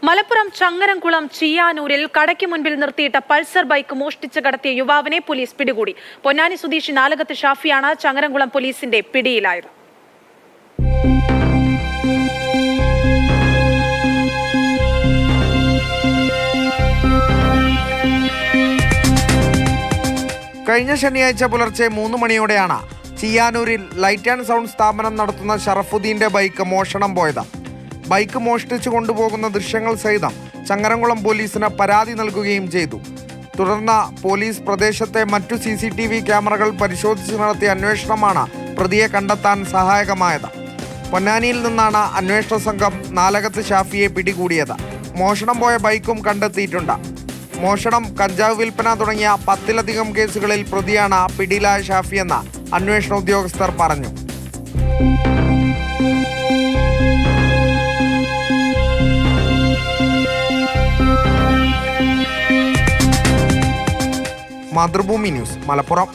മലപ്പുറം ചങ്ങരംകുളം ചിയ്യാനൂരിൽ കടയ്ക്ക് മുൻപിൽ നിർത്തിയിട്ട പൾസർ ബൈക്ക് മോഷ്ടിച്ച് കടത്തിയ യുവാവിനെ പോലീസ് പിടികൂടി. പൊന്നാനി സ്വദേശി നാലകത്ത് ഷാഫിയാണ് ചങ്ങരംകുളം പോലീസിന്റെ പിടിയിലായത്. കഴിഞ്ഞ ശനിയാഴ്ച പുലർച്ചെ 3 മണിയോടെയാണ് ചിയ്യാനൂരിൽ ലൈറ്റ് ആൻഡ് സൗണ്ട് സ്ഥാപനം നടത്തുന്ന ഷറഫുദ്ദീന്റെ ബൈക്ക് മോഷണം പോയത്. ബൈക്ക് മോഷ്ടിച്ചു കൊണ്ടുപോകുന്ന ദൃശ്യങ്ങൾ സഹിതം ചങ്ങരംകുളം പോലീസിന് പരാതി നൽകുകയും ചെയ്തു. തുടർന്ന് പോലീസ് പ്രദേശത്തെ മറ്റു CCTV ക്യാമറകൾ പരിശോധിച്ച് നടത്തിയ അന്വേഷണമാണ് പ്രതിയെ കണ്ടെത്താൻ സഹായകമായത്. പൊന്നാനിയിൽ നിന്നാണ് അന്വേഷണ സംഘം നാലകത്ത് ഷാഫിയെ പിടികൂടിയത്. മോഷണം പോയ ബൈക്കും കണ്ടെത്തിയിട്ടുണ്ട്. മോഷണം, കഞ്ചാവ് വിൽപ്പന തുടങ്ങിയ 10ലധികം കേസുകളിൽ പ്രതിയാണ് പിടിയിലായ ഷാഫിയെന്ന് അന്വേഷണ ഉദ്യോഗസ്ഥർ പറഞ്ഞു. മാതൃഭൂമി ന്യൂസ്, മലപ്പുറം.